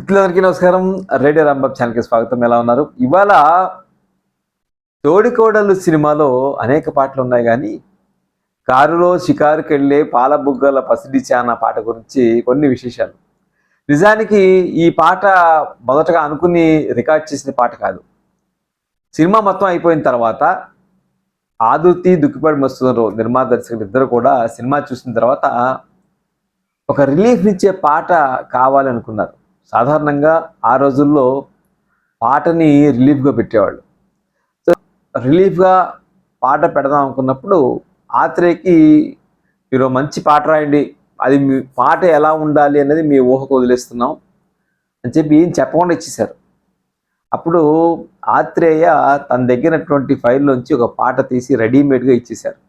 మిత్రులందరికీ నమస్కారం. రేడియో రాంబాబు ఛానల్కి స్వాగతం. ఎలా ఉన్నారు? ఇవాళ తోడికోడలు సినిమాలో అనేక పాటలు ఉన్నాయి, కానీ కారులో షికారుకెళ్ళే పాలబుగ్గల పసిడి చాన పాట గురించి కొన్ని విశేషాలు. నిజానికి ఈ పాట మొదటగా అనుకుని రికార్డ్ చేసిన పాట కాదు. సినిమా మొత్తం అయిపోయిన తర్వాత ఆదుర్తి, దుక్కిపాటి మస్తున్నారు నిర్మాత దర్శకులు ఇద్దరు కూడా సినిమా చూసిన తర్వాత ఒక రిలీఫ్ ఇచ్చే పాట కావాలనుకున్నారు. సాధారణంగా ఆ రోజుల్లో పాటని రిలీఫ్గా పెట్టేవాళ్ళు. సో రిలీఫ్గా పాట పెడదాం అనుకున్నప్పుడు ఆత్రేయకి మీరు మంచి పాట రాయండి, అది మీ పాట ఎలా ఉండాలి అనేది మీ ఊహకు వదిలేస్తున్నాం అని చెప్పి ఏం చెప్పకుండా ఇచ్చేశారు. అప్పుడు ఆత్రేయ తన దగ్గరటువంటి ఫైల్లోంచి ఒక పాట తీసి రెడీమేడ్గా ఇచ్చేశారు.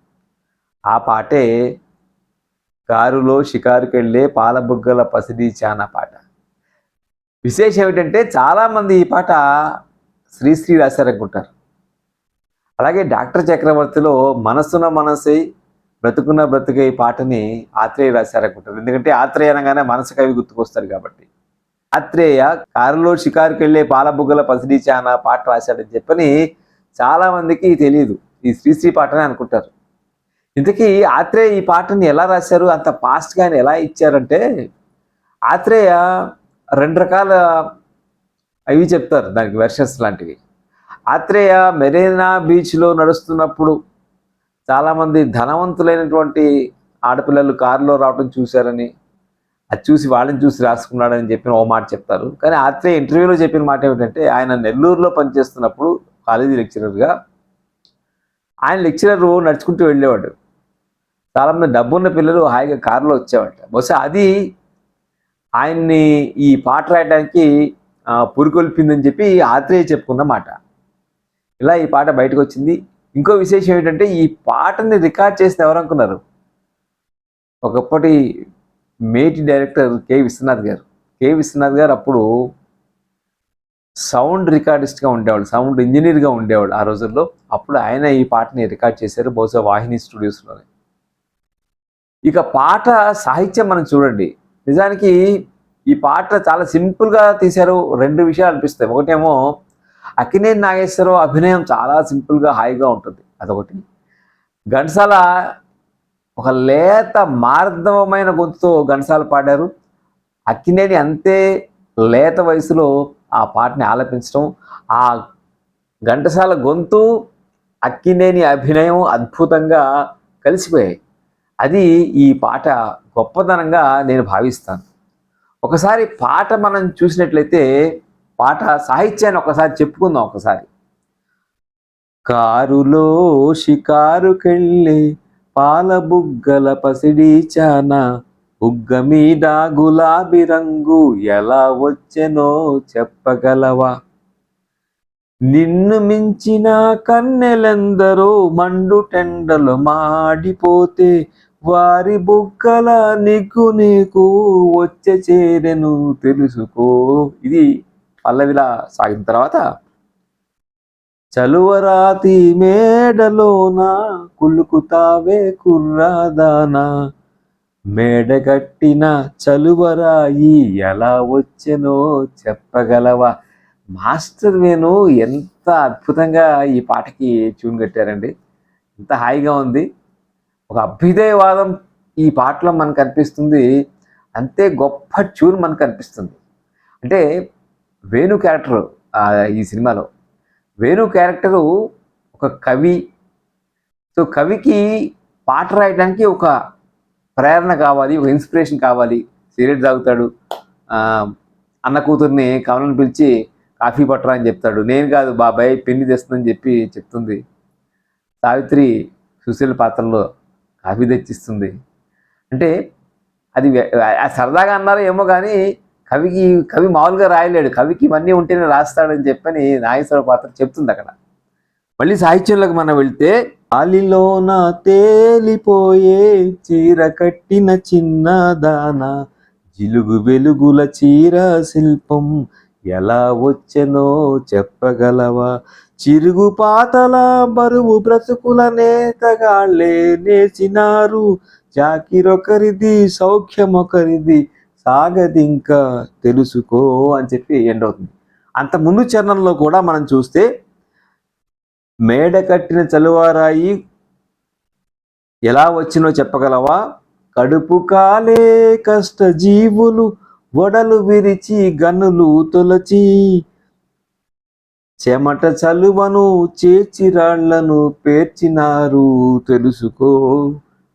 ఆ పాటే కారులో షికారుకెళ్ళే పాలబుగ్గల పసిడి చాన పాట. విశేషం ఏమిటంటే చాలామంది ఈ పాట శ్రీశ్రీ రాశారనుకుంటారు. అలాగే డాక్టర్ చక్రవర్తిలో మనసున మనసై బ్రతుకున్న బ్రతుకే ఈ పాటని ఆత్రేయ రాశారనుకుంటారు. ఎందుకంటే ఆత్రేయ అనగానే మనసు కవి గుర్తుకొస్తారు కాబట్టి. ఆత్రేయ కారులో షికారుకెళ్ళే పాలబుగ్గల పసిడి చాన పాట రాశాడని చెప్పని చాలామందికి తెలియదు. ఈ శ్రీశ్రీ పాటనే అనుకుంటారు. ఇంతకీ ఆత్రేయ ఈ పాటని ఎలా రాశారు, అంత ఫాస్ట్గా ఆయన ఎలా ఇచ్చారంటే, ఆత్రేయ రెండు రకాల అవి చెప్తారు, దానికి వెర్షన్స్ లాంటివి. ఆత్రేయ మెరీనా బీచ్లో నడుస్తున్నప్పుడు చాలామంది ధనవంతులైనటువంటి ఆడపిల్లలు కారులో రావడం చూశారని, అది చూసి వాళ్ళని చూసి రాసుకున్నాడని చెప్పిన ఓ మాట చెప్తారు. కానీ ఆత్రేయ ఇంటర్వ్యూలో చెప్పిన మాట ఏమిటంటే, ఆయన నెల్లూరులో పనిచేస్తున్నప్పుడు కాలేజీ లెక్చరర్గా ఆయన లెక్చరర్ నడుచుకుంటూ వెళ్ళేవాడు. చాలామంది డబ్బున్న పిల్లలు హాయిగా కారులో వచ్చేవాట. బహుశా అది ఆయన్ని ఈ పాట రాయడానికి పురికొల్పిందని చెప్పి ఆత్రేయ చెప్పుకున్న మాట. ఇలా ఈ పాట బయటకు వచ్చింది. ఇంకో విశేషం ఏంటంటే, ఈ పాటని రికార్డ్ చేసిన ఎవరు అనుకున్నారు? ఒకప్పటి మేటి డైరెక్టర్ కె విశ్వనాథ్ గారు. కె విశ్వనాథ్ గారు అప్పుడు సౌండ్ రికార్డిస్ట్గా ఉండేవాడు, సౌండ్ ఇంజనీర్గా ఉండేవాడు ఆ రోజుల్లో. అప్పుడు ఆయన ఈ పాటని రికార్డ్ చేశారు, బహుశా వాహిని స్టూడియోస్లోనే. ఇక పాట సాహిత్యం మనం చూడండి. నిజానికి ఈ పాట చాలా సింపుల్గా తీశారు. రెండు విషయాలు అనిపిస్తాయి. ఒకటేమో అక్కినేని నాగేశ్వరరావు అభినయం చాలా సింపుల్గా హాయిగా ఉంటుంది, అదొకటి. ఘంటసాల ఒక లేత మార్దవమైన గొంతుతో ఘంటసాల పాడారు. అక్కినేని అంతే లేత వయసులో ఆ పాటని ఆలపించడం, ఆ ఘంటసాల గొంతు అక్కినేని అభినయం అద్భుతంగా కలిసిపోయాయి. అది ఈ పాట గొప్పతనంగా నేను భావిస్తాను. ఒకసారి పాట మనం చూసినట్లయితే పాట సాహిత్యాన్ని ఒకసారి చెప్పుకుందాం. ఒకసారి కారులో షికారుకెళ్ళే పాలబుగ్గల పసిడి చాన, బుగ్గ మీద గులాబీ రంగు ఎలా వచ్చెనో చెప్పగలవా, నిన్ను మించిన కన్నెలెందరో మండు టెండలు మాడిపోతే, వారి బుగ్గల నిగ్గు నీకు వచ్చే చేరెను తెలుసుకో. ఇది పల్లవిలా సాగిన తర్వాత, చలువరాతి మేడలోన కులుకుతావే కుర్రాదానా, మేడగట్టిన చలువరాయి ఎలా వచ్చెనో చెప్పగలవా. మాస్టర్ వేణు ఎంత అద్భుతంగా ఈ పాటకి ట్యూన్ కట్టారండి. ఎంత హాయిగా ఉంది. ఒక అభ్యుదయవాదం ఈ పాటలో మనకు అనిపిస్తుంది, అంతే గొప్ప ట్యూన్ మనకు అనిపిస్తుంది. అంటే వేణు క్యారెక్టర్ ఈ సినిమాలో, వేణు క్యారెక్టరు ఒక కవి. సో కవికి పాట రాయడానికి ఒక ప్రేరణ కావాలి, ఒక ఇన్స్పిరేషన్ కావాలి. సిగరెట్ తాగుతాడు, అన్న కూతుర్ని కమలను పిలిచి కాఫీ పట్టరా అని చెప్తాడు. నేను కాదు బాబాయ్ పెళ్లి తెస్తుందని చెప్పి చెప్తుంది. సావిత్రి సుశీల పాత్రలో కాఫీ తెచ్చిస్తుంది. అంటే అది సరదాగా అన్నారో ఏమో, కానీ కవి మామూలుగా రాయలేడు, కవికి ఇవన్నీ ఉంటేనే రాస్తాడని చెప్పని నాగేశ్వర పాత్ర చెప్తుంది అక్కడ. మళ్ళీ సాహిత్యంలోకి మనం వెళ్తే, గాలిలోన తేలిపోయే చీర కట్టిన చిన్నదాన, జిలుగు వెలుగుల చీర శిల్పం ఎలా వచ్చెనో చెప్పగలవా, చిరుగు పాతల బరువు బ్రతుకుల నేతగాళ్లే నేర్చినారు, జాకిరొకరిది సౌఖ్యమొకరిది సాగదింకా తెలుసుకో అని చెప్పి ఎండ్ అవుతుంది. అంత ముందు చరణంలో కూడా మనం చూస్తే మేడ కట్టిన చలువారాయి ఎలా వచ్చినో చెప్పగలవా, కడుపు కాలే కష్ట జీవులు వడలు విరిచి గనులు తొలచి చెమట చలువను చేచిరాళ్లను పేర్చినారు తెలుసుకో,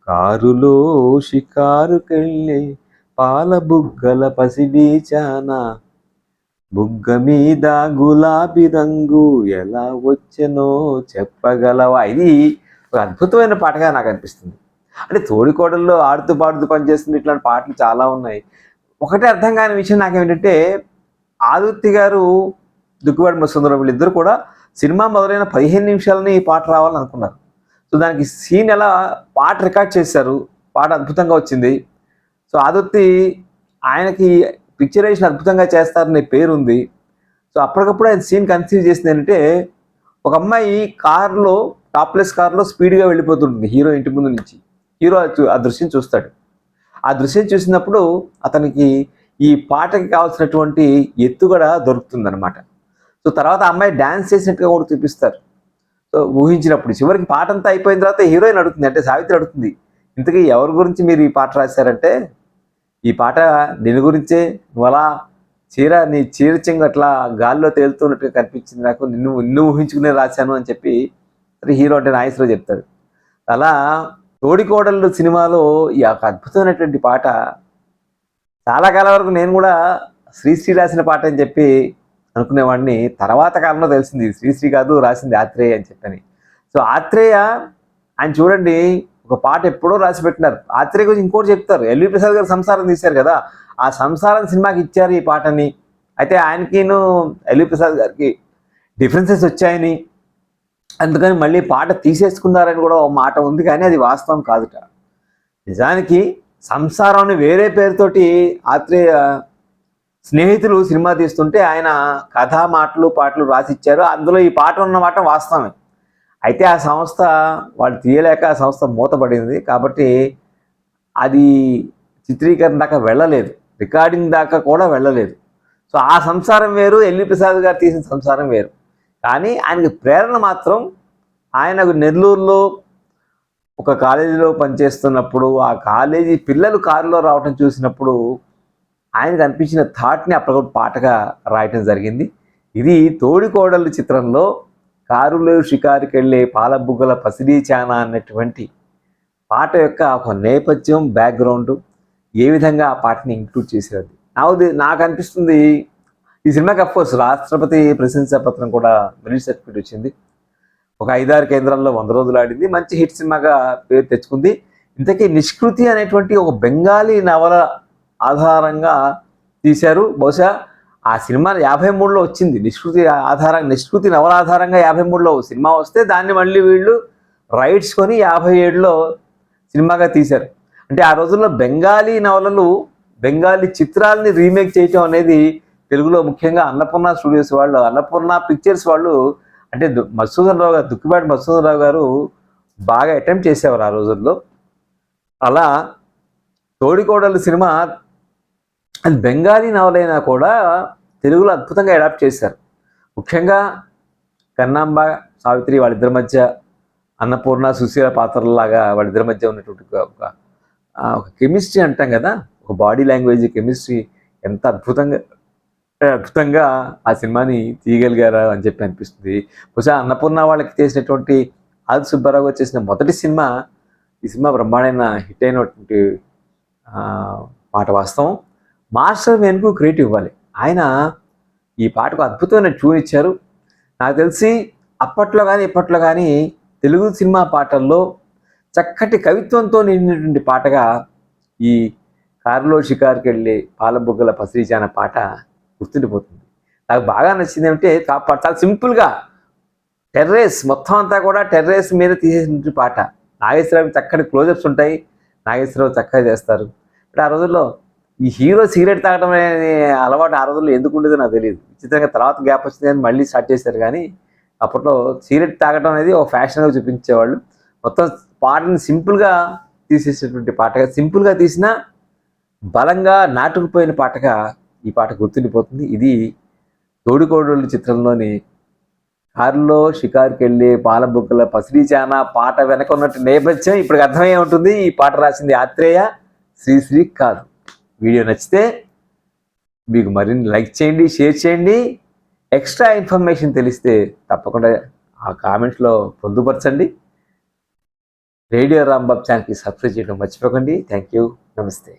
కారులో షికారుకెళ్ళే పాల బుగ్గల పసిడి చానా బుగ్గ మీద గులాబీ రంగు ఎలా వచ్చెనో చెప్పగలవా. ఇది ఒక అద్భుతమైన పాటగా నాకు అనిపిస్తుంది. అంటే తోడికోడల్లో ఆడుతూ పాడుతూ పనిచేస్తుంది ఇట్లాంటి పాటలు చాలా ఉన్నాయి. ఒకటే అర్థం కాని విషయం నాకేంటంటే, ఆదుర్తి గారు దుక్కుపాటి మధుసూదనరావు వీళ్ళిద్దరు కూడా సినిమా మొదలైన 15 నిమిషాలని ఈ పాట రావాలని అనుకున్నారు. సో దానికి సీన్ ఎలా పాట రికార్డ్ చేశారు, పాట అద్భుతంగా వచ్చింది. సో ఆదుర్తి ఆయనకి పిక్చరైజేషన్ అద్భుతంగా చేస్తారనే పేరుంది. సో అప్పటికప్పుడు ఆయన సీన్ కన్సీవ్ చేసింది ఏంటంటే, ఒక అమ్మాయి కారులో టాప్లెస్ కారులో స్పీడ్గా వెళ్ళిపోతుంటుంది హీరో ఇంటి ముందు నుంచి. హీరో ఆ దృశ్యం చూస్తాడు. ఆ దృశ్యం చూసినప్పుడు అతనికి ఈ పాటకి కావాల్సినటువంటి ఎత్తుగడ దొరుకుతుంది అనమాట. సో తర్వాత ఆ అమ్మాయి డ్యాన్స్ చేసినట్టుగా కూడా చూపిస్తారు. సో ఊహించినప్పుడు చివరికి పాట అంతా అయిపోయిన తర్వాత హీరోయిన్ అడుగుతుంది, అంటే సావిత్రి అడుగుతుంది, ఇంతకీ ఎవరి గురించి మీరు ఈ పాట రాశారంటే, ఈ పాట నేను గురించే, నువ్వు అలా నీ చీర చెంగు అట్లా గాల్లో తేలుతున్నట్టుగా కనిపించింది నాకు, నిన్ను ఊహించుకునే రాశాను అని చెప్పి హీరో అంటే నాగేశ్వరరావు చెప్తాడు. అలా తోడికోడళ్ళు సినిమాలో ఈ యొక్క అద్భుతమైనటువంటి పాట చాలా కాలం వరకు నేను కూడా శ్రీశ్రీ రాసిన పాట అని చెప్పి అనుకునేవాడిని. తర్వాత కాలంలో తెలిసింది శ్రీశ్రీ కాదు, రాసింది ఆత్రేయ అని చెప్పని. సో ఆత్రేయ ఆయన చూడండి ఒక పాట ఎప్పుడో రాసి పెట్టినారు. ఆత్రేయ గురించి ఇంకోటి చెప్తారు, ఎల్వి ప్రసాద్ గారు సంసారం తీశారు కదా, ఆ సంసారం సినిమాకి ఇచ్చారు ఈ పాటని. అయితే ఆయనకిను ఎల్వి ప్రసాద్ గారికి డిఫరెన్సెస్ వచ్చాయని, అందుకని మళ్ళీ పాట తీసేసుకున్నారని కూడా ఒక మాట ఉంది, కానీ అది వాస్తవం కాదుట. నిజానికి సంసారం వేరే పేరుతోటి ఆత్రేయ స్నేహితులు సినిమా తీస్తుంటే ఆయన కథా మాటలు పాటలు రాసిచ్చారు, అందులో ఈ పాట ఉన్నమాట వాస్తవమే. అయితే ఆ సంస్థ వాళ్ళు తీయలేక ఆ సంస్థ మూతపడింది, కాబట్టి అది చిత్రీకరణ దాకా వెళ్ళలేదు, రికార్డింగ్ దాకా కూడా వెళ్ళలేదు. సో ఆ సంసారం వేరు, ఎల్వి ప్రసాద్ గారు తీసిన సంసారం వేరు. కానీ ఆయనకి ప్రేరణ మాత్రం ఆయనకు నెల్లూరులో ఒక కాలేజీలో పనిచేస్తున్నప్పుడు ఆ కాలేజీ పిల్లలు కారులో రావటం చూసినప్పుడు ఆయనకు అనిపించిన థాట్ని అప్పటికప్పుడు పాటగా రాయటం జరిగింది. ఇది తోడికోడళ్ళు చిత్రంలో కారులో షికారుకి వెళ్ళే పాలబుగ్గల పసిడి చానా అన్నటువంటి పాట యొక్క ఒక నేపథ్యం, బ్యాక్గ్రౌండ్ ఏ విధంగా ఆ పాటని ఇంక్లూడ్ చేసేది నాకు అనిపిస్తుంది. ఈ సినిమాకి అఫ్కోర్స్ రాష్ట్రపతి ప్రశంసా పత్రం కూడా మెరిట్ సర్టిఫికేట్ వచ్చింది. ఒక 5-6 కేంద్రాల్లో 100 రోజులు ఆడింది, మంచి హిట్ సినిమాగా పేరు తెచ్చుకుంది. ఇంతకీ నిష్కృతి అనేటువంటి ఒక బెంగాలీ నవల ఆధారంగా తీశారు. బహుశా ఆ సినిమా 53లో వచ్చింది. నిష్కృతి నవల ఆధారంగా 53లో సినిమా వస్తే దాన్ని మళ్ళీ వీళ్ళు రైట్స్ కొని 57లో సినిమాగా తీశారు. అంటే ఆ రోజుల్లో బెంగాలీ నవలలు, బెంగాలీ చిత్రాలని రీమేక్ చేయటం అనేది తెలుగులో ముఖ్యంగా అన్నపూర్ణ స్టూడియోస్ వాళ్ళు, అన్నపూర్ణ పిక్చర్స్ వాళ్ళు, అంటే మధుసూదనరావు గారు, దుక్కిపాటి మధుసూదనరావు గారు బాగా అటెంప్ట్ చేసేవారు ఆ రోజుల్లో. అలా తోడికోడళ్ళు సినిమా అది బెంగాలీ నవలైనా కూడా తెలుగులో అద్భుతంగా అడాప్ట్ చేశారు. ముఖ్యంగా కన్నాంబ, సావిత్రి వాళ్ళిద్దరి మధ్య, అన్నపూర్ణ సుశీల పాత్రలాగా వాళ్ళిద్దరి మధ్య ఉన్నటువంటి ఒక కెమిస్ట్రీ అంటాం కదా, ఒక బాడీ లాంగ్వేజ్ కెమిస్ట్రీ ఎంత అద్భుతంగా ఆ సినిమాని తీయగలిగారా అని చెప్పి అనిపిస్తుంది. బహుశా అన్నపూర్ణ వాళ్ళకి చేసినటువంటి ఆది సుబ్బారావు గారు చేసిన మొదటి సినిమా ఈ సినిమా బ్రహ్మాండమైన హిట్ అయినటువంటి మాట వాస్తవం. మాస్టర్ వెనుక క్రియేట్ ఇవ్వాలి. ఆయన ఈ పాటకు అద్భుతమైన ట్యూన్ ఇచ్చారు. నాకు తెలిసి అప్పట్లో కానీ ఇప్పట్లో కానీ తెలుగు సినిమా పాటల్లో చక్కటి కవిత్వంతో నిండినటువంటి పాటగా ఈ కారులో షికారుకి వెళ్ళే పాలబుగ్గల పసిడి చానా పాట గుర్తుండిపోతుంది. నాకు బాగా నచ్చింది ఏమంటే చాలా సింపుల్గా టెర్రేస్ మొత్తం అంతా కూడా టెర్రేస్ మీద తీసేసిన పాట. నాగేశ్వరరావు చక్కటి క్లోజప్స్ ఉంటాయి, నాగేశ్వరరావు చక్కగా చేస్తారు. ఇప్పుడు ఆ రోజుల్లో ఈ హీరో సిగరెట్ తాగడం అనే అలవాటు ఆ రోజుల్లో ఎందుకు ఉండేదో నాకు తెలియదు. విచిత్రంగా తర్వాత గ్యాప్ వచ్చింది కానీ మళ్ళీ స్టార్ట్ చేశారు. కానీ అప్పట్లో సిగరెట్ తాగడం అనేది ఒక ఫ్యాషన్గా చూపించేవాళ్ళు. మొత్తం పాటని సింపుల్గా తీసేసేటువంటి పాటగా, సింపుల్గా తీసిన బలంగా నాటుకుపోయిన పాటగా ఈ పాట గుర్తుండిపోతుంది. ఇది తోడికోడళ్ళు చిత్రంలోని కారులో షికారుకి వెళ్ళే పాలబుగ్గల పసిడి చానా పాట వెనక ఉన్నట్టు నేపథ్యం ఇప్పుడు అర్థమయ్యే ఉంటుంది. ఈ పాట రాసింది ఆత్రేయ, శ్రీశ్రీ కాదు. వీడియో నచ్చితే మీకు మరిన్ని లైక్ చేయండి, షేర్ చేయండి. ఎక్స్ట్రా ఇన్ఫర్మేషన్ తెలిస్తే తప్పకుండా ఆ కామెంట్స్లో పొందుపరచండి. రేడియో రాంబాబు ఛానల్కి సబ్స్క్రైబ్ చేయడం మర్చిపోకండి. Thank you. నమస్తే.